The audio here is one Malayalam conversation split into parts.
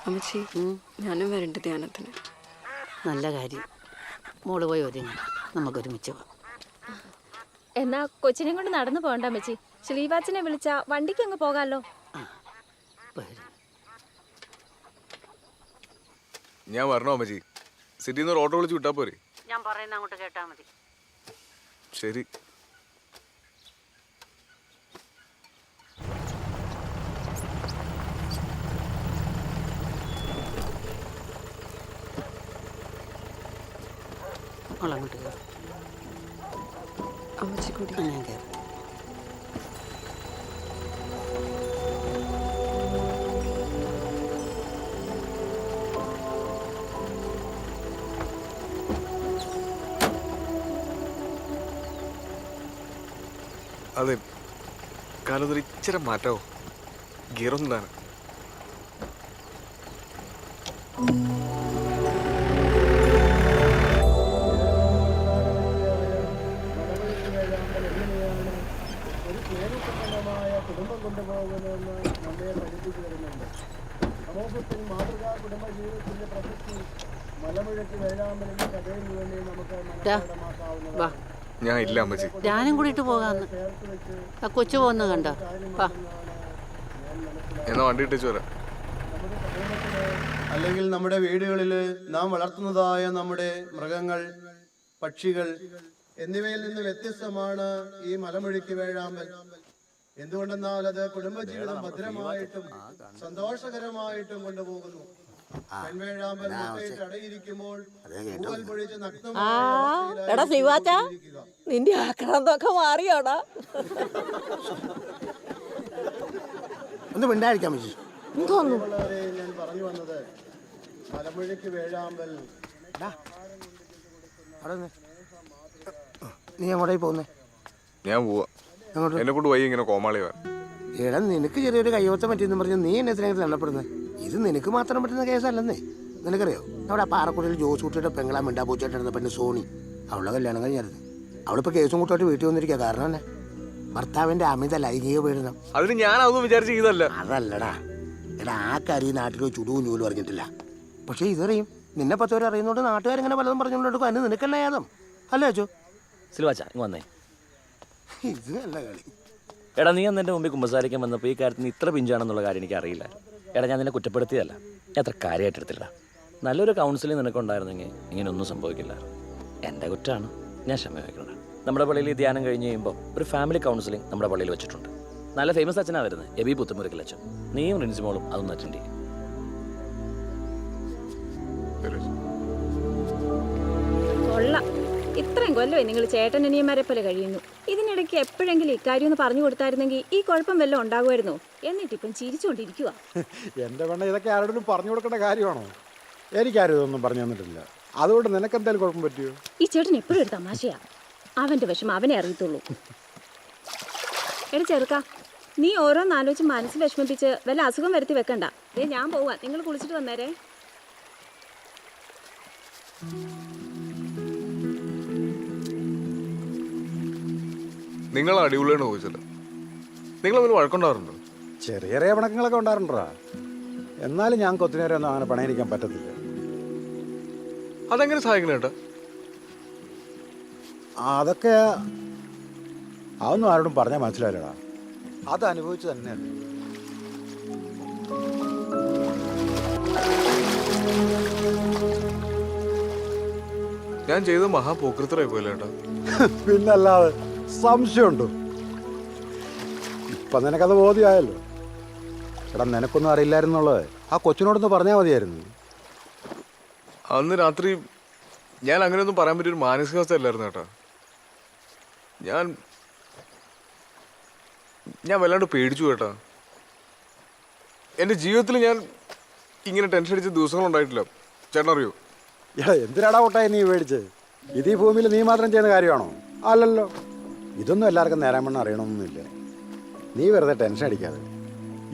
അമ്മച്ചി ഞാനും വരണ്ട് ധ്യാനത്തിന്. നല്ല കാര്യം. മോള് പോയി ഒതുങ്ങി, നമുക്കൊരുമിച്ച് പോവാം. എന്നാ കൊച്ചിനെ കൊണ്ട് നടന്നു പോകണ്ട അമ്മച്ചി. ശ്രീവാച്ചനെ വിളിച്ചാ വണ്ടിക്ക് അങ്ങ് പോകാമല്ലോ. ഞാൻ വരണോ അമ്മച്ചി? സിറ്റിയിൽ നിന്ന് ഒരു ഓട്ടോ വിളിച്ച് വിട്ടാ പോരെ? ഞാൻ പറയുന്ന അങ്ങോട്ട് കേട്ടാ മതി. ശരി. മോളങ്ങോട്ട് കയറും. അമ്മച്ചി കൂടി ഞാൻ കയറും. അതെ, കാലത്തൊരു ഇച്ചിരി മാറ്റാവോ? ഗിയറൊന്നും താനെ. കുടുംബം കൊണ്ടുപോകുന്നതെന്ന് നമ്മെ പഠിപ്പിച്ചു വരുന്നുണ്ട്. സമൂഹത്തിൽ മാതൃകാ കുടുംബ ജീവിതത്തിന്റെ പ്രസക്തി മലമുഴക്കി വേഴാമ്പലിന്റെ കഥയിൽ വേണ്ടി നമുക്ക് മനസ്സിലാക്കാവുന്നതാണ്. ഞാൻ ഇല്ല അമ്മച്ചി. ഞാനും കൂടിയിട്ട് പോകാന്ന്. ആ കൊച്ചു പോകുന്ന കണ്ടോ? എന്നാ വണ്ടി ഇട്ടേച്ചു വരാം. അല്ലെങ്കിൽ നമ്മുടെ വീടുകളിൽ നാം വളർത്തുന്നതായ നമ്മുടെ മൃഗങ്ങൾ, പക്ഷികൾ എന്നിവയിൽ നിന്ന് വ്യത്യസ്തമാണ് ഈ മലമുഴക്കി വേഴാമ്പൽ. എന്തുകൊണ്ടെന്നാൽ അത് കുടുംബജീവിതം ഭദ്രമായിട്ടും സന്തോഷകരമായിട്ടും കൊണ്ടുപോകുന്നു. പെൺവേഴാമ്പൽ മുട്ടയിട്ട് അടയിരിക്കുമ്പോൾ എടാ ശിവാച്ച, നിന്റെ ആക്രാന്തൊക്കെ മാറിയോടാ? ഒന്ന് മിണ്ടായിരിക്കാം ഞാൻ പറഞ്ഞു വന്നത്. മലമുഴക്കി വേഴാമ്പൽ. നീ എങ്ങോട്ടേ പോകുന്നേ? ഞാൻ പോവാ. എന്നെ കൊണ്ട് വയ്യ ഇങ്ങനെ കോമാളി വരാൻ. എടാ, നിനക്ക് ചെറിയൊരു കയ്യോത്തം പറ്റിയെന്ന് പറഞ്ഞ് നീ എന്നെ എത്രയും തള്ളപ്പെടുന്നത്? ഇത് നിനക്ക് മാത്രം പറ്റുന്ന കേസല്ലെന്നേ. നിനക്കറിയോ, അവിടെ ആ പാറക്കുടിയിൽ ജോസ് കുട്ടിയുടെ പെങ്ങളാ മിണ്ടാ പൂച്ചായിട്ടിരുന്ന പെണ്ണ് സോണി, അവളുടെ കല്യാണം കഴിഞ്ഞായിരുന്നു. അവളിപ്പോൾ കേസും കൂട്ടോട്ട് വീട്ടിൽ വന്നിരിക്കുക. കാരണം തന്നെ ഭർത്താവിന്റെ അമിത ലൈംഗിക പീഡനം. അതിന് ഞാൻ അതൊന്നും വിചാരിച്ച ഇതല്ല. അതല്ലടാ. എടാ, ആ കാര്യം നാട്ടിൽ ചുടുവും ചൂലും അറിഞ്ഞിട്ടില്ല. പക്ഷെ ഇതറിയും. നിന്നെ 10 പേര് അറിയുന്നോണ്ട് നാട്ടുകാരിങ്ങനെ പലതും പറഞ്ഞുകൊണ്ടെടുക്കും. അതിന് നിനക്കല്ല യാതം അല്ലേ അച്ചോ? സിൽവാച്ച വന്നേ. ഇത് നല്ല കളി. എടാ, നീ അന്ന് എൻ്റെ മുമ്പിൽ കുമ്പസാരിക്കാൻ വന്നപ്പോൾ ഈ കാര്യത്തിന് ഇത്ര പിഞ്ചാണെന്നുള്ള കാര്യം എനിക്ക് അറിയില്ല. എടാ, ഞാൻ നിന്നെ കുറ്റപ്പെടുത്തിയതല്ല, ഞാൻ അത്ര കാര്യമായിട്ട് എടുത്തില്ല. നല്ലൊരു കൗൺസിലിംഗ് നിനക്കുണ്ടായിരുന്നെങ്കിൽ ഇങ്ങനെയൊന്നും സംഭവിക്കില്ല. എൻ്റെ കുറ്റമാണ്, ഞാൻ ക്ഷമ വയ്ക്കണം. നമ്മുടെ പള്ളിയിൽ ഈ ധ്യാനം കഴിഞ്ഞ് കഴിയുമ്പോൾ ഒരു ഫാമിലി കൗൺസിലിംഗ് നമ്മുടെ പള്ളിയിൽ വെച്ചിട്ടുണ്ട്. നല്ല ഫേമസ് അച്ഛനാണ് വരുന്നത്, എബി പുത്തുമുറിക്കൽ അച്ഛൻ. നീയും റിൻസിമോളും അതൊന്ന് അറ്റൻഡ് ചെയ്യും. കൊള്ളാം. ഇത്രയും കൊല്ലമായി നിങ്ങൾ ചേട്ടനനിയന്മാരെ പോലെ കഴിയുന്നു. ഇതിനിടയ്ക്ക് എപ്പോഴെങ്കിലും ഇക്കാര്യം ഒന്ന് പറഞ്ഞു കൊടുത്തായിരുന്നെങ്കിൽ ഈ കുഴപ്പം വല്ലതും ഉണ്ടാകുമായിരുന്നോ? എന്നിട്ടിപ്പം ചിരിച്ചുകൊണ്ടിരിക്കുക. എൻ്റെ പെണ്ണ, ഇതൊക്കെ ആരോടും പറഞ്ഞു കൊടുക്കേണ്ട കാര്യമാണോ? എനിക്കാരും ഇതൊന്നും പറഞ്ഞു തന്നിട്ടില്ല. അതുകൊണ്ട് നിനക്ക് എന്തായാലും കുഴപ്പം പറ്റിയോ? ഈ ചേട്ടൻ എപ്പോഴും ഒരു തമാശയാ. അവന്റെ വിഷമം അവനെ അറിയത്തുള്ളൂ. എടാ ചെറുക്ക, നീ ഓരോന്നാലോചിച്ച് മനസ്സ് വിഷമിപ്പിച്ച് വല്ല അസുഖം വരുത്തി വെക്കണ്ട. ഞാൻ പോവാ, നിങ്ങൾ കുളിച്ചിട്ട് വന്നേരേ. നിങ്ങൾ അടിപൊളിയാണ് ചോദിച്ചല്ലോ. നിങ്ങൾ അങ്ങനെ വഴക്കുണ്ടാറുണ്ടോ? ചെറിയ ചെറിയ പണക്കങ്ങളൊക്കെ ഉണ്ടാറുണ്ടാ. എന്നാലും ഞങ്ങൾക്ക് ഒത്തിരി നേരം ഒന്നും അങ്ങനെ പണയിരിക്കാൻ പറ്റത്തില്ല. അതെങ്ങനെ സഹായിക്കണം ഏട്ടാ? അതൊക്കെ അതൊന്നും ആരോടും പറഞ്ഞാൽ മനസ്സിലായില്ലടാ. അത് അനുഭവിച്ചു തന്നെയല്ലേ. ഞാൻ ചെയ്ത മഹാപോക്രിത്തരായി പോയല്ലേ ഏട്ടാ? പിന്നല്ലാതെ സംശയമുണ്ടോ? ഇപ്പം നിനക്കത് ബോധ്യമായല്ലോ. എടാ, നിനക്കൊന്നും അറിയില്ലായിരുന്നുള്ളത് ആ കൊച്ചിനോടൊന്ന് പറഞ്ഞാൽ മതിയായിരുന്നു. അന്ന് രാത്രി ഞാൻ അങ്ങനെയൊന്നും പറയാൻ പറ്റിയൊരു മാനസികാവസ്ഥ അല്ലായിരുന്നു ഏട്ടാ. ഞാൻ വല്ലാണ്ട് പേടിച്ചു കേട്ടാ. എൻ്റെ ജീവിതത്തിൽ ഞാൻ ഇങ്ങനെ ടെൻഷൻ അടിച്ച ദിവസങ്ങളുണ്ടായിട്ടില്ല. ചേട്ടൻ അറിയോ? എടാ, എന്തിനാടാ ഒട്ടായി നീ പേടിച്ച്? ഇത് ഈ ഭൂമിയിൽ നീ മാത്രം ചെയ്യുന്ന കാര്യമാണോ? അല്ലല്ലോ. ഇതൊന്നും എല്ലാവർക്കും നേരാൻ വണ്ണം അറിയണമെന്നൊന്നുമില്ല. നീ വെറുതെ ടെൻഷൻ അടിക്കാതെ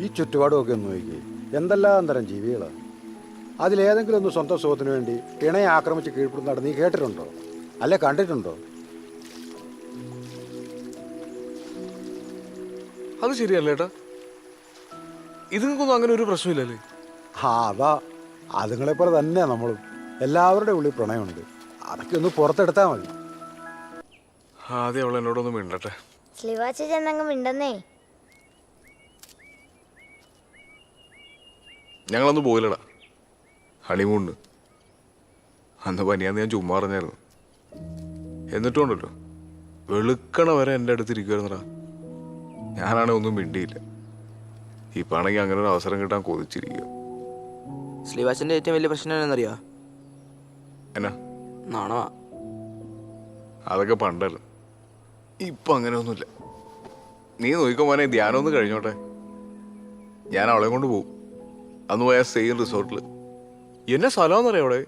ഈ ചുറ്റുപാടുമൊക്കെ ഒന്ന് നോക്കി. എന്തെല്ലാം തരം ജീവികളാണ്. അതിലേതെങ്കിലും ഒന്ന് സ്വന്തം സുഖത്തിന് വേണ്ടി ഇണയെ ആക്രമിച്ച് കീഴ്പ്പെടുന്നതാണ് നീ കേട്ടിട്ടുണ്ടോ? അല്ലെ കണ്ടിട്ടുണ്ടോ? അത് ശരിയല്ല ഏട്ടാ. ഇതുങ്ങൾക്കൊന്നും അങ്ങനെ ഒരു പ്രശ്നമില്ലല്ലേ? ആ അതാ അതുങ്ങളെപ്പോലെ തന്നെയാണ് നമ്മളും. എല്ലാവരുടെ ഉള്ളിൽ പ്രണയമുണ്ട്. അതൊക്കെ ഒന്ന് പുറത്തെടുത്താൽ മതി. ആദ്യം അവൾ എന്നോടൊന്ന് മിണ്ടട്ടെ. സ്ലിവാച്ച ചെന്നങ്ങ് മിണ്ടെന്നേ. ഞങ്ങളൊന്നും പോയില്ലടാ ഹണിമൂണിന്. അന്ന് പനിയാന്ന് ഞാൻ ചുമ്മാ പറഞ്ഞായിരുന്നു. എന്നിട്ടുണ്ടല്ലോ വെളുക്കണ വരെ എൻ്റെ അടുത്തിരിക്കുവായിരുന്നടാ. ഞാനാണെങ്കിൽ ഒന്നും മിണ്ടിയില്ല. ഇപ്പാണെങ്കിൽ അങ്ങനെ ഒരു അവസരം കിട്ടാൻ കൊതിച്ചിരിക്കുക. സ്ലീവാച്ചൻ്റെ ഏറ്റവും വലിയ പ്രശ്നം എന്നറിയോ? എന്നാ? നാണമാ. അതൊക്കെ പണ്ടല്ലോ, ഇപ്പൊ അങ്ങനെയൊന്നുമില്ല. നീ നോക്കിക്കോ മോനെ, ധ്യാനം ഒന്ന് കഴിഞ്ഞോട്ടെ. ഞാൻ അവളെ കൊണ്ട് പോകും. അന്ന് പോയ സെയിം റിസോർട്ടിൽ. എന്നെ സ്ഥലമെന്നറിയാം അവിടെ,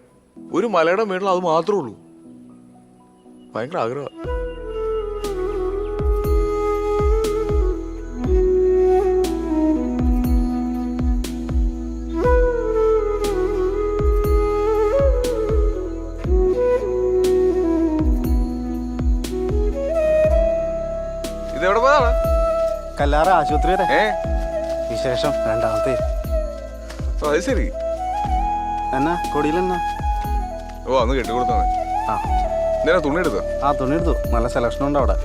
ഒരു മലയുടെ മേളിൽ. അത് മാത്രമേ ഉള്ളൂ. ഭയങ്കര ആഗ്രഹം. ഇതെവിടെ പോയതാണ്? കല്ലാറ ആശുപത്രിയുടെ ഏ വിശേഷം രണ്ടാമത്തെ. അത് ശരി. എന്നാ കൊടിയിലെന്നാ? ഓ അന്ന് കെട്ടിക്കൊടുത്താ. ആ എന്തിനാ തുണി എടുത്ത? ആ തുണി എടുത്തു. നല്ല സെലക്ഷൻ ഉണ്ട് അവിടെ.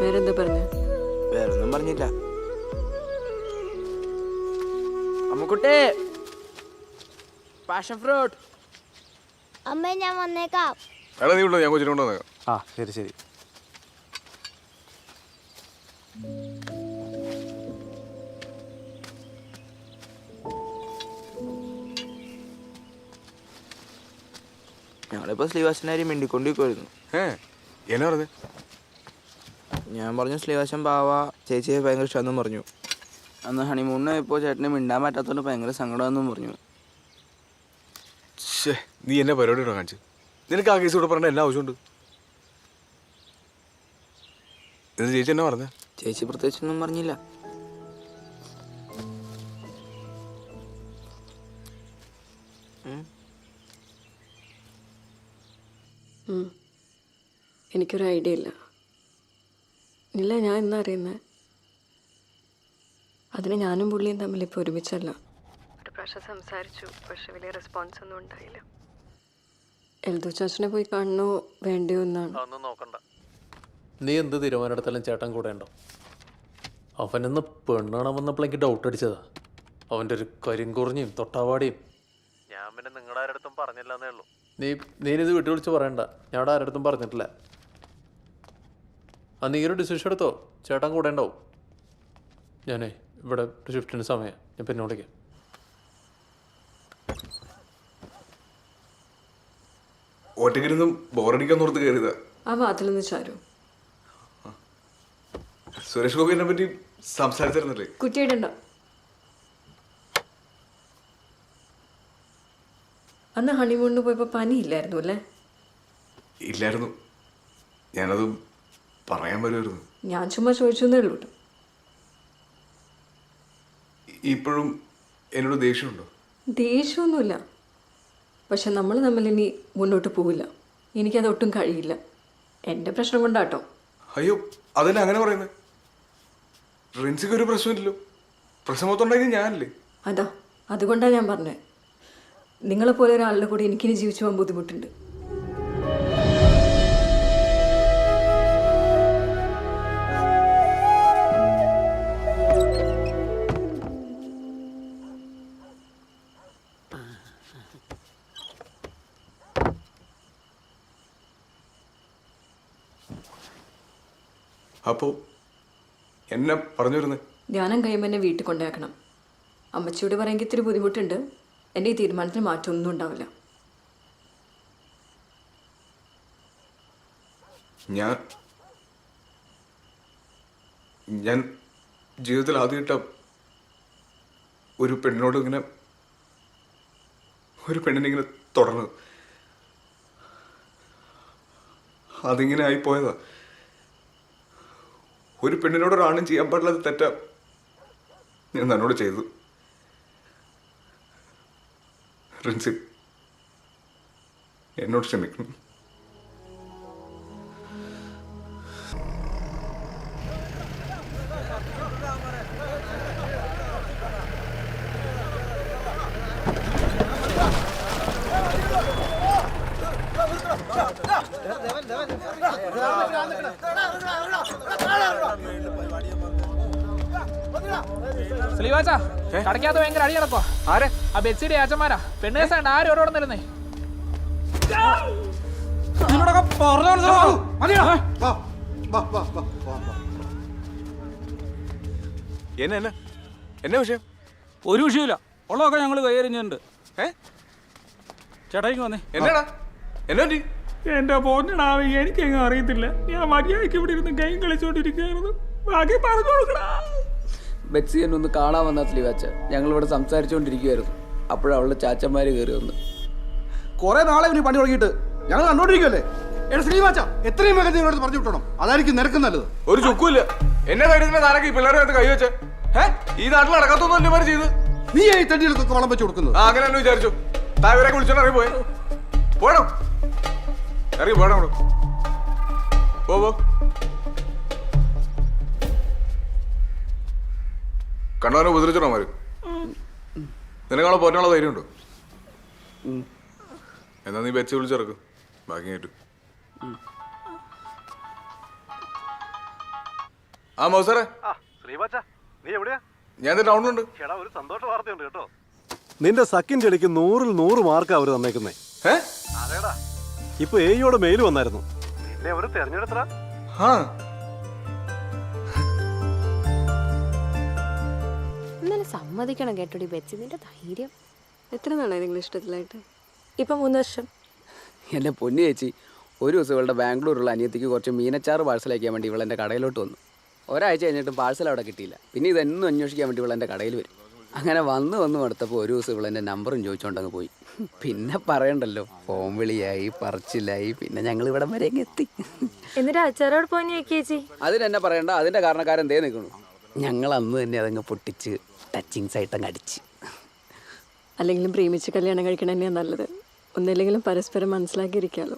വേറെന്താ പറഞ്ഞ? വേറൊന്നും പറഞ്ഞില്ല. Ammukutty, passion fruit. അമ്മേ ഞാൻ വന്നേക്കാം. എടാ നീ ഉണ്ടോ? ഞാൻ കൊച്ചിനെ കൊണ്ടുവന്നേക്കാം. ആ ശരി ശരി. ഞങ്ങളിപ്പോൾ സ്ലീവാശനാരി മിണ്ടിക്കൊണ്ടിരിക്കുമായിരുന്നു. എന്നാ പറഞ്ഞേ? ഞാൻ പറഞ്ഞു സ്ലീവാശൻ ബാവ ചേച്ചിയെ ഭയങ്കര ഇഷ്ടമെന്നും പറഞ്ഞു. അന്ന് ഹണിമൂണിന് ഇപ്പോൾ ചേട്ടന് മിണ്ടാൻ പറ്റാത്തതുകൊണ്ട് ഭയങ്കര സങ്കടമെന്നും പറഞ്ഞു. നീ എന്നെ പരിപാടി ഇടാൻ കാണിച്ചു. നിനക്ക് ആ കേസ് കൂടെ പറഞ്ഞ എന്നാ ആവശ്യമുണ്ട്? ഇത് ചേച്ചി എന്നാ പറഞ്ഞേ? ചേച്ചി പ്രത്യേകിച്ചൊന്നും പറഞ്ഞില്ല. എനിക്കൊരു ഐഡിയ ഇല്ല. ഇല്ല, ഞാൻ എന്നാ അറിയുന്നത്? അതിന് ഞാനും പുള്ളിയും തമ്മിൽ ഇപ്പോൾ ഒരുമിച്ചല്ല. ഒരു പ്രാവശ്യം സംസാരിച്ചു, പക്ഷെ വലിയ റെസ്പോൺസ് ഒന്നും ഉണ്ടായില്ല. എൽദോ ചാച്ചനെ പോയി കാണണോ വേണ്ടയോ എന്നാണ്. അതൊന്നും നോക്കണ്ട. നീ എന്ത് തീരുമാനം എടുത്താലും ചേട്ടൻ കൂടെ ഉണ്ടോ? അവനെന്ന് പെണ്ണാണാൻ വന്നപ്പോൾ എനിക്ക് ഡൗട്ട് അടിച്ചതാ. അവൻ്റെ ഒരു കരിങ്കുറിഞ്ഞും തൊട്ടാവാടിയും. ഞാൻ പിന്നെ നിങ്ങളുടെ ആരടുത്തും പറഞ്ഞില്ലെന്നേ ഉള്ളൂ. നീനിത് വീട്ടിൽ വിളിച്ച് പറയണ്ട. ഞാൻ അവിടെ ആരടുത്തും പറഞ്ഞിട്ടില്ല. ആ നീ ഒരു ഡിസിഷൻ എടുത്തോ, ചേട്ടൻ കൂടെ ഉണ്ടാവും. ഞാനേ ഇവിടെ ഒരു ഷിഫ്റ്റിന് സമയം, ഞാൻ പിന്നെ വിളിക്കാം. ഒറ്റയ്ക്കിരുന്നും ബോറടിക്കാൻ ഓർത്ത് കയറിയതാ. ആ വാതിൽ നിന്ന് ചാരു. സുരേഷ് ഗോപിനെ പറ്റി സംസാരിച്ചിരുന്നല്ലേ? കുറ്റിയിടണ്ട. അന്ന് ഹണിമൂണിന് പോയപ്പോൾ പനിയില്ലായിരുന്നു അല്ലേ? ഇല്ലായിരുന്നു. ഞാനത് പറയാൻ വരുമായിരുന്നു. ഞാൻ ചുമ്മാ ചോദിച്ചെന്നേ ഉള്ളൂ. ഇപ്പോഴും എന്നോട് ദേഷ്യമുണ്ടോ? ദേഷ്യമൊന്നുമില്ല, പക്ഷെ നമ്മൾ തമ്മിൽ ഇനി മുന്നോട്ട് പോവില്ല. എനിക്കതൊട്ടും കഴിയില്ല. എൻ്റെ പ്രശ്നം കൊണ്ടാട്ടോ. അയ്യോ അതല്ല അങ്ങനെ പറയുന്നത്. റിൻസിക്ക് ഒരു പ്രശ്നമില്ലല്ലോ. പ്രശ്നം മൊത്തം ഉണ്ടാക്കി ഞാനല്ലേ. അതാ, അതുകൊണ്ടാണ് ഞാൻ പറഞ്ഞത്. നിങ്ങളെപ്പോലെ ഒരാളുടെ കൂടെ എനിക്കിനി ജീവിച്ചു പോകാൻ ബുദ്ധിമുട്ടുണ്ട്. അപ്പോൾ എന്നെ പറഞ്ഞു വരുന്നത്? ധ്യാനം കഴിയുമ്പോൾ എന്നെ വീട്ടിൽ കൊണ്ടാക്കണം. അമ്മച്ചിയോട് പറയാമെങ്കിൽ ഇത്തിരി ബുദ്ധിമുട്ടുണ്ട്. എൻ്റെ ഈ തീരുമാനത്തിന് മാറ്റമൊന്നും ഉണ്ടാവില്ല. ഞാൻ ജീവിതത്തിൽ ആദ്യമായിട്ട ഒരു പെണ്ണിനോട് ഇങ്ങനെ പെണ്ണിനെ തുടർന്നത്. അതിങ്ങനെ ആയിപ്പോയതാ. ഒരു പെണ്ണിനോട് ഒരാണും ചെയ്യാൻ പാടില്ലാത്ത തെറ്റാ ഞാൻ തന്നോട് ചെയ്തു. റിൻസി എന്നോട് ക്ഷമിക്കണം. സ്ലീവാച്ചാ കടക്കാത്ത ഭയങ്കര അടി നടക്കോ ആരെ ആ ബെഡ്സീഡ് ഏച്ചന്മാരാ പെണ്ണേസാണ്ട് ആരും ഓരോടെ നിരുന്നേ എന്നെ എന്നെ വിഷയം? ഒരു വിഷയമില്ല, ഉള്ളതൊക്കെ ഞങ്ങൾ കൈയറിഞ്ഞിട്ടുണ്ട്. ചേട്ടായിക്ക് വന്നേ. എന്നാടാ എന്നാ പറ്റി? എന്റെ പോന്നടാവി, എനിക്കങ്ങ് അറിയത്തില്ല. ഞാൻ മര്യാദയ്ക്ക് ഇവിടെ ഇരുന്ന് ഗെയിം കളിച്ചോണ്ടിരിക്കുകയായിരുന്നു. ബാക്കി പറഞ്ഞു കൊടുക്കടാ. ബെറ്റ്സി എന്നെ ഒന്ന് കാണാൻ വന്ന സ്ലീവാച്ച. ഞങ്ങളിവിടെ സംസാരിച്ചുകൊണ്ടിരിക്കുവായിരുന്നു. അപ്പോഴവളുടെ ചാച്ചന്മാർ കയറി വന്ന്. കുറെ നാളെ ഇവന് പണി തുടങ്ങിയിട്ട് ഞങ്ങൾ കണ്ടോണ്ടിരിക്കുവല്ലേ. ശ്രീവാച്ച എത്രയും വേഗം നിങ്ങളോട് പറഞ്ഞു വിട്ടണം, അതായിരിക്കും നിനക്ക് നല്ലത്. ഒരു ചുക്കുമില്ല. എന്നെ ധൈര്യത്തിന് താരക്ക് ഈ പിള്ളേരെ കൈ വെച്ച് ഈ നാട്ടിൽ നടക്കാത്തൊന്നും അല്ലേ മാറി ചെയ്ത്? നീ ഈ തട്ടികൾക്കൊക്കെ വളം വെച്ച് കൊടുക്കുന്നത്. അങ്ങനെ തന്നെ വിചാരിച്ചു. താവരൊക്കെ വിളിച്ചോണ്ട് ഇറങ്ങി പോയെ. പോടോ, ഇറങ്ങി പോടോ. പോ കണ്ണവനെ ഉപദ്രവിച്ചോ മാര്? നിനക്കാളെ പോറ്റാനുള്ള ധൈര്യം ഉണ്ടോ? എന്നാ നീ ബെച്ച് വിളിച്ചിറക്കും, ബാക്കി കേട്ടു. ആ മൗസാറെ, ഞാൻ ടൗണിലുണ്ട്. ഒരു സന്തോഷ വാർത്തയുണ്ട് കേട്ടോ. നിന്റെ സക്കിൻ ചെടിക്ക് 100-ൽ 100 മാർക്കാ അവര് തന്നേക്കുന്നേ. അതേടാ, ഇപ്പൊ എയോടെ മെയിൽ വന്നായിരുന്നു. നിന്നെ അവര് തെരഞ്ഞെടുത്തടാ. ഇന്നലെ സമ്മതിക്കണം കേട്ടോടി ബെച്ചി, നിന്റെ ധൈര്യം. എത്ര നാളായി നിങ്ങൾ ഇഷ്ടത്തിലായിട്ട്? ഇപ്പം 3 വർഷം. എൻ്റെ പൊന്നു ചേച്ചി, ഒരു ദിവസം ഇവളുടെ ബാംഗ്ലൂരുള്ള അനിയത്തിക്ക് കുറച്ച് മീനച്ചാറ് പാഴ്സൽ അയക്കാൻ വേണ്ടി ഇവളെൻ്റെ കടയിലോട്ട് വന്നു. ഒരാഴ്ച കഴിഞ്ഞിട്ടും പാഴ്സൽ അവിടെ കിട്ടിയില്ല. പിന്നെ ഇതെന്നും അന്വേഷിക്കാൻ വേണ്ടി ഇവളെൻ്റെ കടയിൽ വരും. അങ്ങനെ വന്ന് മടുത്തപ്പോൾ ഒരു ദിവസം ഇവളെൻ്റെ നമ്പറും ചോദിച്ചുകൊണ്ടങ്ങ് പോയി. പിന്നെ പറയണ്ടല്ലോ, ഫോൺ വിളിയായി, പറച്ചിലായി. പിന്നെ ഞങ്ങൾ ഇവിടം വരെ എത്തി. എന്നിട്ട് അച്ചാരോട് പോയി ചേച്ചി? അതിനെന്നെ പറയണ്ട, അതിൻ്റെ കാരണക്കാരൻ ദേ നിൽക്കണു. ഞങ്ങൾ അന്ന് തന്നെ അതങ്ങ് പൊട്ടിച്ച് ടച്ചിങ്സ് ആയിട്ടങ്ങ് അടിച്ച്. അല്ലെങ്കിലും പ്രേമിച്ച് കല്യാണം കഴിക്കണം തന്നെയാണ് നല്ലത്. ഒന്നില്ലെങ്കിലും പരസ്പരം മനസ്സിലാക്കിയിരിക്കാലോ.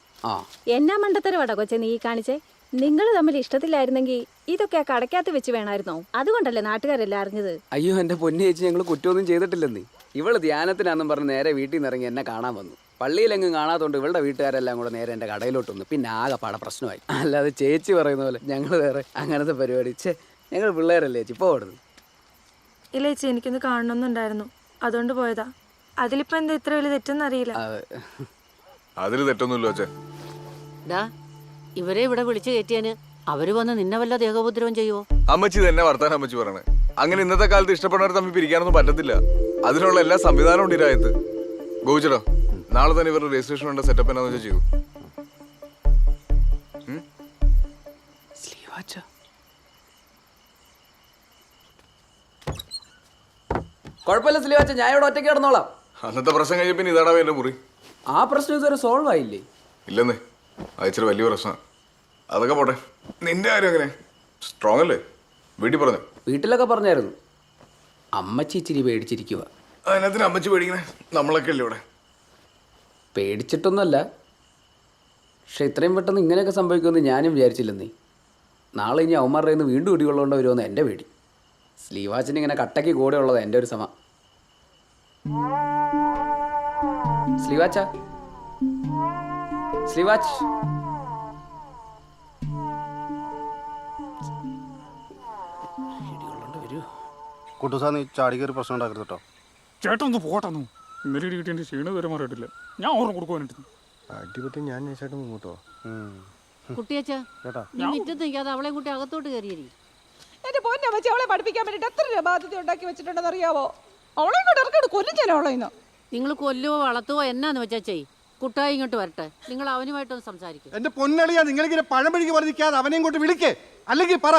എന്നാ മണ്ടത്തരവാടാ കൊച്ചെ നീ കാണിച്ചേ? നിങ്ങൾ തമ്മിൽ ഇഷ്ടത്തിലായിരുന്നെങ്കിൽ ഇതൊക്കെ കടക്കാത്ത വെച്ച് വേണമായിരുന്നോ? അതുകൊണ്ടല്ലേ നാട്ടുകാരെല്ലാം അറിഞ്ഞത്. അയ്യോ എൻ്റെ പൊന്നു ചേച്ചി, ഞങ്ങൾ കുറ്റമൊന്നും ചെയ്തിട്ടില്ലെന്നേ. ഇവള് ധ്യാനത്തിനാന്നും പറഞ്ഞ് നേരെ വീട്ടിൽ നിന്ന് ഇറങ്ങി എന്നെ കാണാൻ വന്നു. പള്ളിയിലെങ്ങും കാണാത്തോണ്ട് ഇവളുടെ വീട്ടുകാരെല്ലാം കൂടെ നേരെ എൻ്റെ കടയിലോട്ട് വന്നു. പിന്നെ ആകെ പാടെ പ്രശ്നമായി. അല്ലാതെ ചേച്ചി പറയുന്ന പോലെ ഞങ്ങൾ വേറെ അങ്ങനത്തെ പരിപാടി. ഞങ്ങൾ പിള്ളേരല്ലേ ചേച്ചി, ഇപ്പോൾ ഓടുന്നു. ഇല്ല ചേച്ചി, എനിക്കൊന്ന് കാണണമെന്നുണ്ടായിരുന്നു, അതുകൊണ്ട് പോയതാ. അതിലിപ്പോ എന്താ ഇത്ര വലിയ തെറ്റെന്നറിയില്ല. അതിൽ തെറ്റൊന്നുമില്ലോ അച്ഛൻ. ഇവരെ ഇവിടെ വിളിച്ചു കയറ്റിയാന് അവര് വന്ന് നിന്നെ വല്ല ദേഹോപദ്രവം ചെയ്യുവോ? അമ്മച്ചി തന്നെ വർത്താനം അമ്മച്ചി പറയണേ. അങ്ങനെ ഇന്നത്തെ കാലത്ത് ഇഷ്ടപ്പെടുന്നവർ തമ്മിൽ പിരിക്കാനൊന്നും പറ്റത്തില്ല. അതിനുള്ള എല്ലാ സംവിധാനവും ഉണ്ട് ഈ രാജ്യത്ത്. ഗോവിച്ചടോ, നാളെ തന്നെ ഇവരുടെ രജിസ്ട്രേഷൻ വേണ്ട സെറ്റപ്പ് എന്നാന്ന് വെച്ചാൽ ചെയ്തു. കുഴപ്പമില്ല സ്ലീവാച്ച, ഞാൻ ഇവിടെ ഒറ്റയ്ക്ക് കിടന്നോളാം. അന്നത്തെ പ്രശ്നം കഴിഞ്ഞ പിന്നെ ഇതാടാ എന്റെ മുറി. ആ പ്രശ്നം ഇതുവരെ സോൾവ് ആയില്ലേ? ഇല്ലെന്നേ, അയച്ചൊരു വലിയ പ്രശ്നമാണ്. അതൊക്കെ പോട്ടെ, നിന്റെ കാര്യം എങ്ങനെ? സ്ട്രോങ് അല്ലേ? വീട്ടിൽ പറഞ്ഞു? വീട്ടിലൊക്കെ പറഞ്ഞായിരുന്നു. അമ്മച്ചി ഇച്ചിരി പേടിച്ചിരിക്കുക. അതിനകത്തിന് അമ്മച്ചി പേടിക്കണേ? നമ്മളൊക്കെ അല്ലേ ഇവിടെ. പേടിച്ചിട്ടൊന്നുമല്ല, പക്ഷെ ഇത്രയും പെട്ടെന്ന് ഇങ്ങനെയൊക്കെ സംഭവിക്കുമെന്ന് ഞാനും വിചാരിച്ചില്ലെന്നേ. നാളെ ഇനി അവന്മാരുടെ നിന്ന് വീണ്ടും ഇടികൊള്ളേണ്ട വരുമെന്ന് എൻ്റെ പേടി. സ്ലീവാച്ചിന് ഇങ്ങനെ കട്ടയ്ക്ക് കൂടെ ഉള്ളത് എൻ്റെ ഒരു സമ. സ്ലീവാച്ച, സ്ലീവാച്ച്. കുട്ടുസാ, നീ ചാടിക്കൊരു പ്രശ്നം ഉണ്ടാക്കരുത് കേട്ടോ. ചേട്ടൻ ഒന്ന് പോട്ടെന്നു. ഇന്നലെ ഇടി കിട്ടിയ ക്ഷീണം വരെ മാറിയിട്ടില്ല. ഞാൻ ഓർമ്മ കൊടുക്കുവാനായിട്ട് അടിപൊളി. ഞാൻ ചേട്ടൻ മുങ്ങോട്ടോ. കുട്ടിയച്ചാ, മുറ്റത്ത് നിൽക്കാതെ അവളെ കൂട്ടി അകത്തോട്ട് കയറിയേ. എന്റെ പൊന്നെ വെച്ച് അവളെ പഠിപ്പിക്കാൻ വേണ്ടിട്ട് എത്ര രൂപ ബാധ്യത ഉണ്ടാക്കി വെച്ചിട്ടുണ്ടെന്ന് അറിയാവോ? അവളെ ഇങ്ങോട്ട് ഇറക്കോട് കൊല്ലിച്ചാലോ അവളെ. നിങ്ങൾ കൊല്ലുവോ വളർത്തുവോ എന്നാന്ന് വെച്ചാ ചെയ്. കുട്ടായി ഇങ്ങോട്ട് വരട്ടെ, നിങ്ങൾ അവനുമായിട്ടൊന്ന് സംസാരിക്കും. എന്റെ പൊന്നളിയാ, നിങ്ങളിങ്ങനെ പഴമഴിക്ക് പറഞ്ഞിരിക്കാതെ അവനെ ഇങ്ങോട്ട് വിളിക്കേ, അല്ലെങ്കിൽ പറ.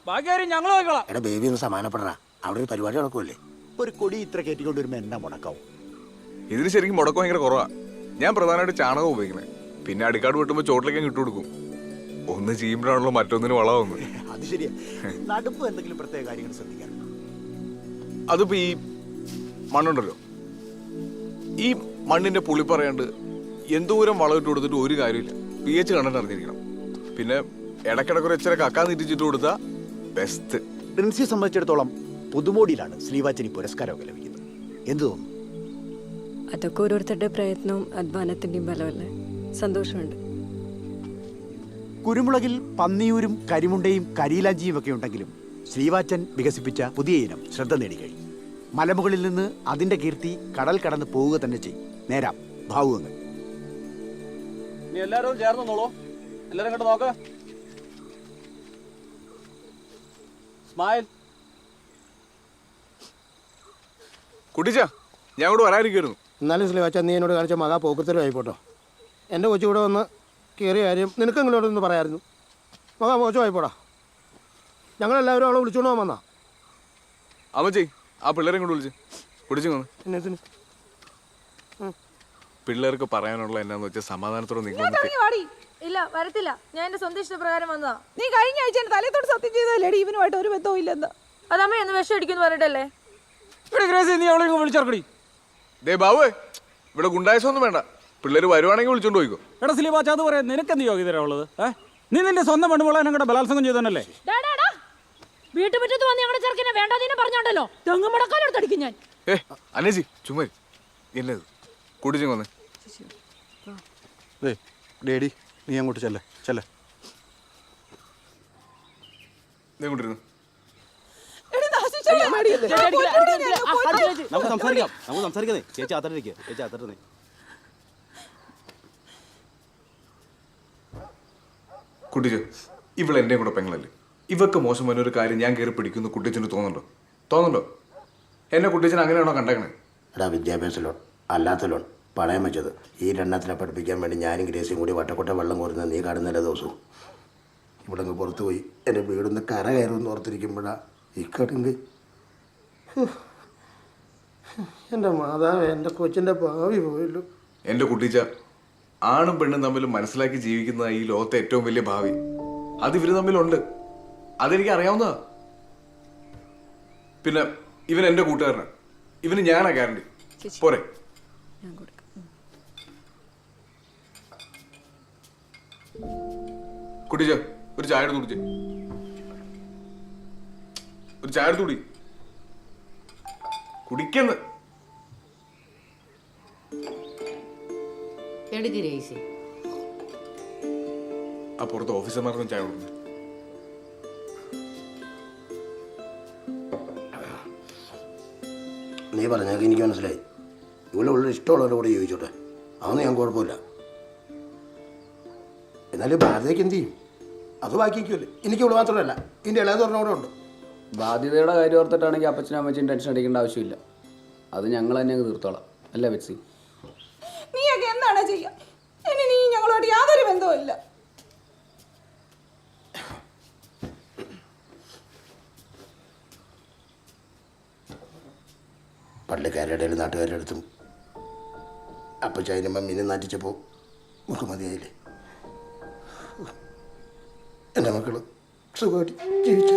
ബാക്കി ഞങ്ങൾ നോക്കണം. എടാ ബേബി ഒന്ന് സമാനപ്പെടാ, അവിടെ ഒരു പരിപാടി നടക്കുമല്ലേ? ഒരു കൊടി ഇത്ര കയറ്റിക്കൊണ്ട് വരുമ്പോ എന്നാ മുടക്കാവും? ഇതിന് ശരിക്കും മുടക്കം ഭയങ്കര കുറവാ. ഞാൻ പ്രധാനമായിട്ട് ചാണകം ഉപയോഗിക്കണേ. പിന്നെ അടിക്കാട് വെട്ടുമ്പോൾ ചോട്ടിലേക്ക് ഇട്ട് കൊടുക്കും. ഒന്ന് ചെയ്യുമ്പോഴാണല്ലോ മറ്റൊന്നിന് വളമൊന്നും. അത് ശരിയാ. നടുപ്പ് എന്തെങ്കിലും പ്രത്യേക കാര്യങ്ങൾ ശ്രദ്ധിക്കാൻ. അതിപ്പോ ഈ മണ്ണുണ്ടല്ലോ, ഈ മണ്ണിന്റെ പുളി പറയാണ്ട് എന്തോരം വളം ഇട്ട് കൊടുത്തിട്ട് ഒരു കാര്യമില്ല. pH കണ്ടിട്ട് അറിഞ്ഞിരിക്കണം. പിന്നെ ഇടയ്ക്കിടയ്ക്ക് ഇച്ചിരി കക്കാൻ തിരിച്ചിട്ട് കൊടുത്താൽ ബെസ്റ്റ്. പ്രിൻസിയെ സംബന്ധിച്ചിടത്തോളം പുതുമോടിയിലാണ് ശ്രീവാച്ചനി പുരസ്കാരമൊക്കെ ലഭിക്കുന്നത്. എന്ത് തോന്നുന്നു? അതൊക്കെ ഓരോരുത്തരുടെ പ്രയത്നവും അധ്വാനത്തിന്റെയും ഫലമല്ലേ. സന്തോഷമുണ്ട്. കുരുമുളകിൽ പന്നിയൂരും കരിമുണ്ടയും കരിയിലാഞ്ചിയും ഒക്കെ ഉണ്ടെങ്കിലും ശ്രീവാച്ചൻ വികസിപ്പിച്ച പുതിയ ഇനം ശ്രദ്ധ നേടിക്കഴിഞ്ഞു. മലമുകളിൽ നിന്ന് അതിന്റെ കീർത്തി കടൽ കടന്ന് പോവുക തന്നെ ചെയ്യും. നേരാം ഭാവുകങ്ങൾ. നീ എല്ലാരും ചേർന്നോളൂ. എല്ലാരും ഇങ്ങോട്ട് നോക്ക്. സ്മൈൽ. കുട്ടിച്ച ഞാൻ ഇവിടെ വരാനിരിക്കുന്നു. എന്നാലും ശ്രീവാച്ച നീ എന്നോട് കാണിച്ച മകാ പോക്കത്തലും ആയിപ്പോട്ടോ. എൻ്റെ കൊച്ചു ഇവിടെ വന്ന് കയറിയ കാര്യം നിനക്കെങ്കിലും ഒന്ന് പറയാമായിരുന്നു. മകാ മോശമായിപ്പോടാ. ഞങ്ങളെല്ലാവരും അവളെ വിളിച്ചോണ്ട് പോകാൻ വന്നാ. അമ്മച്ചി ആ പിള്ളേരെ കൊണ്ട് വിളിച്ച് കുടിച്ചു വന്ന്. എന്നത്തിന് പിള്ളേർക്ക് പറയാനുള്ള എന്നാന്ന് വെച്ചാൽ സമാധാനത്തോടെ നിങ്ങൾ ഇല്ല വരത്തില്ല. ഞാൻ എന്റെ സ്വന്തം ഇഷ്ടപ്രകാരം വന്നതാ. നീ കഴിഞ്ഞ ആഴ്ച എന്റെ തലത്തോട് സത്യം ചെയ്തല്ലേടി ഇവനുമായിട്ട് ഒരു ബന്ധവും ഇല്ലെന്ന്. അതമ്മ എന്ന് വിഷം അടിക്കുന്നു പറഞ്ഞിട്ടല്ലേ. നീ അവളെ വിളിച്ചേർക്കടി. ദേ ബാബു ഇവിടെ ഗുണ്ടായസൊന്നും വേണ്ട. പിള്ളേർ വരുവാണെങ്കിൽ വിളിച്ചോണ്ട് പോയിക്കോ. എടാ സ്ലീവാച്ച അത് പറയാം, നിനക്കെന്ത് യോഗ്യത ഉള്ളത്? നീ നിന്റെ സ്വന്തം പെണ്ണുമ്പോളെ ഞങ്ങളുടെ ബലാത്സംഗം ചെയ്തല്ലേ? വീട്ടുമുറ്റത്ത് വന്ന് ഞങ്ങളുടെ ചെറുക്കിനെ വേണ്ടാതീനെ പറഞ്ഞോണ്ടല്ലോ തെങ്ങ് മുടക്കാലെടുത്തടിക്കും ഞാൻ. അനേജി ചുമ്മാ എന്നത് കുടിച്ചു വന്ന്. ഡേഡി നീ അങ്ങോട്ട് ചെല്ലേ ചെല്ലേ. കൊണ്ടിരുന്നു നമുക്ക് സംസാരിക്കാം. ചേച്ചി ആത്തരക്ക് ചേച്ചി ആത്തരനെ. കുട്ടിച്ചു ഇവൾ എൻ്റെയും കൂടെ പെങ്ങളല്ലേ. ഇവക്ക് മോശം വന്നൊരു കാര്യം ഞാൻ കയറി പിടിക്കുന്നു കുട്ടിച്ചന് തോന്നുന്നുണ്ടോ? എന്നെ കുട്ടിച്ചൻ അങ്ങനെയാണോ കണ്ടേക്കണേ? എടാ വിദ്യാഭ്യാസ ലോൺ അല്ലാത്ത ലോൺ പണയം വെച്ചത്. ഈ രണ്ടെണ്ണത്തിനെ പഠിപ്പിക്കാൻ വേണ്ടി ഞാനും ഗ്രേസിയും കൂടി വട്ടക്കൊട്ട വെള്ളം കോരുന്നത് നീ കാണുന്നില്ല ദിവസവും. ഇവിടെ നിന്ന് പുറത്തു പോയി എൻ്റെ വീടിന്ന് കര കയറുമെന്ന് ഓർത്തിരിക്കുമ്പോഴാ ഈ കടുങ്ക്. എൻ്റെ മാതാവ് എൻ്റെ കൊച്ചിൻ്റെ ഭാവി പോയല്ലോ. എൻ്റെ കുട്ടിച്ച ആണും പെണ്ണും തമ്മിൽ മനസ്സിലാക്കി ജീവിക്കുന്ന ഈ ലോകത്തെ ഏറ്റവും വലിയ ഭാവി അത് ഇവര് തമ്മിലുണ്ട്. അതെനിക്ക് അറിയാവുന്നതാ. പിന്നെ ഇവൻ എൻ്റെ കൂട്ടുകാരനാണ്. ഇവന് ഞാനാ ഗ്യാരണ്ടി. പോരെ കുട്ടിച്ച ഒരു ചായ എടുത്ത് കുടിച്ചേ. ഒരു ചായ എടുത്ത് കുടിക്കുന്നു. ആ പുറത്ത് ഓഫീസർമാർക്കും ചായ കൊടുക്കുന്നു. നീ പറഞ്ഞാൽ എനിക്ക് മനസ്സിലായി. ഇവിടെ ഉള്ള ഇഷ്ടമുള്ളവരുടെ കൂടെ ചോദിച്ചോട്ടെ, അതൊന്നും ഞാൻ കുഴപ്പമില്ല. എന്നാലും ഭാരതയ്ക്ക് എന്ത് ചെയ്യും? അത് ബാക്കിക്കുമല്ലേ. എനിക്ക് ഇവിടെ മാത്രമല്ല ഇതിൻ്റെ ഇളയത് പറഞ്ഞ കൂടെ ഉണ്ട്. ബാധ്യതയുടെ കാര്യം ഓർത്തിട്ടാണെങ്കിൽ അപ്പച്ചനും അമ്മച്ചും ടെൻഷൻ അടിക്കേണ്ട ആവശ്യമില്ല. അത് ഞങ്ങൾ തന്നെ അങ്ങ് തീർത്തോളാം. അല്ലേ ബെറ്റ്സി? നീയൊക്കെ എന്താണ് ചെയ്യുക? ഇനി നീ ഞങ്ങളോട് യാതൊരു ബന്ധവും ഇല്ല. പള്ളിക്കാരുടെ ഇടയിൽ നാട്ടുകാരുടെ അടുത്തും അപ്പച്ചായനും മമ്മീനെ നാട്ടിച്ചപ്പോൾ നമുക്ക് മതിയായില്ലേ? എൻ്റെ മക്കൾ സുഖമായിട്ട് ജീവിച്ചു.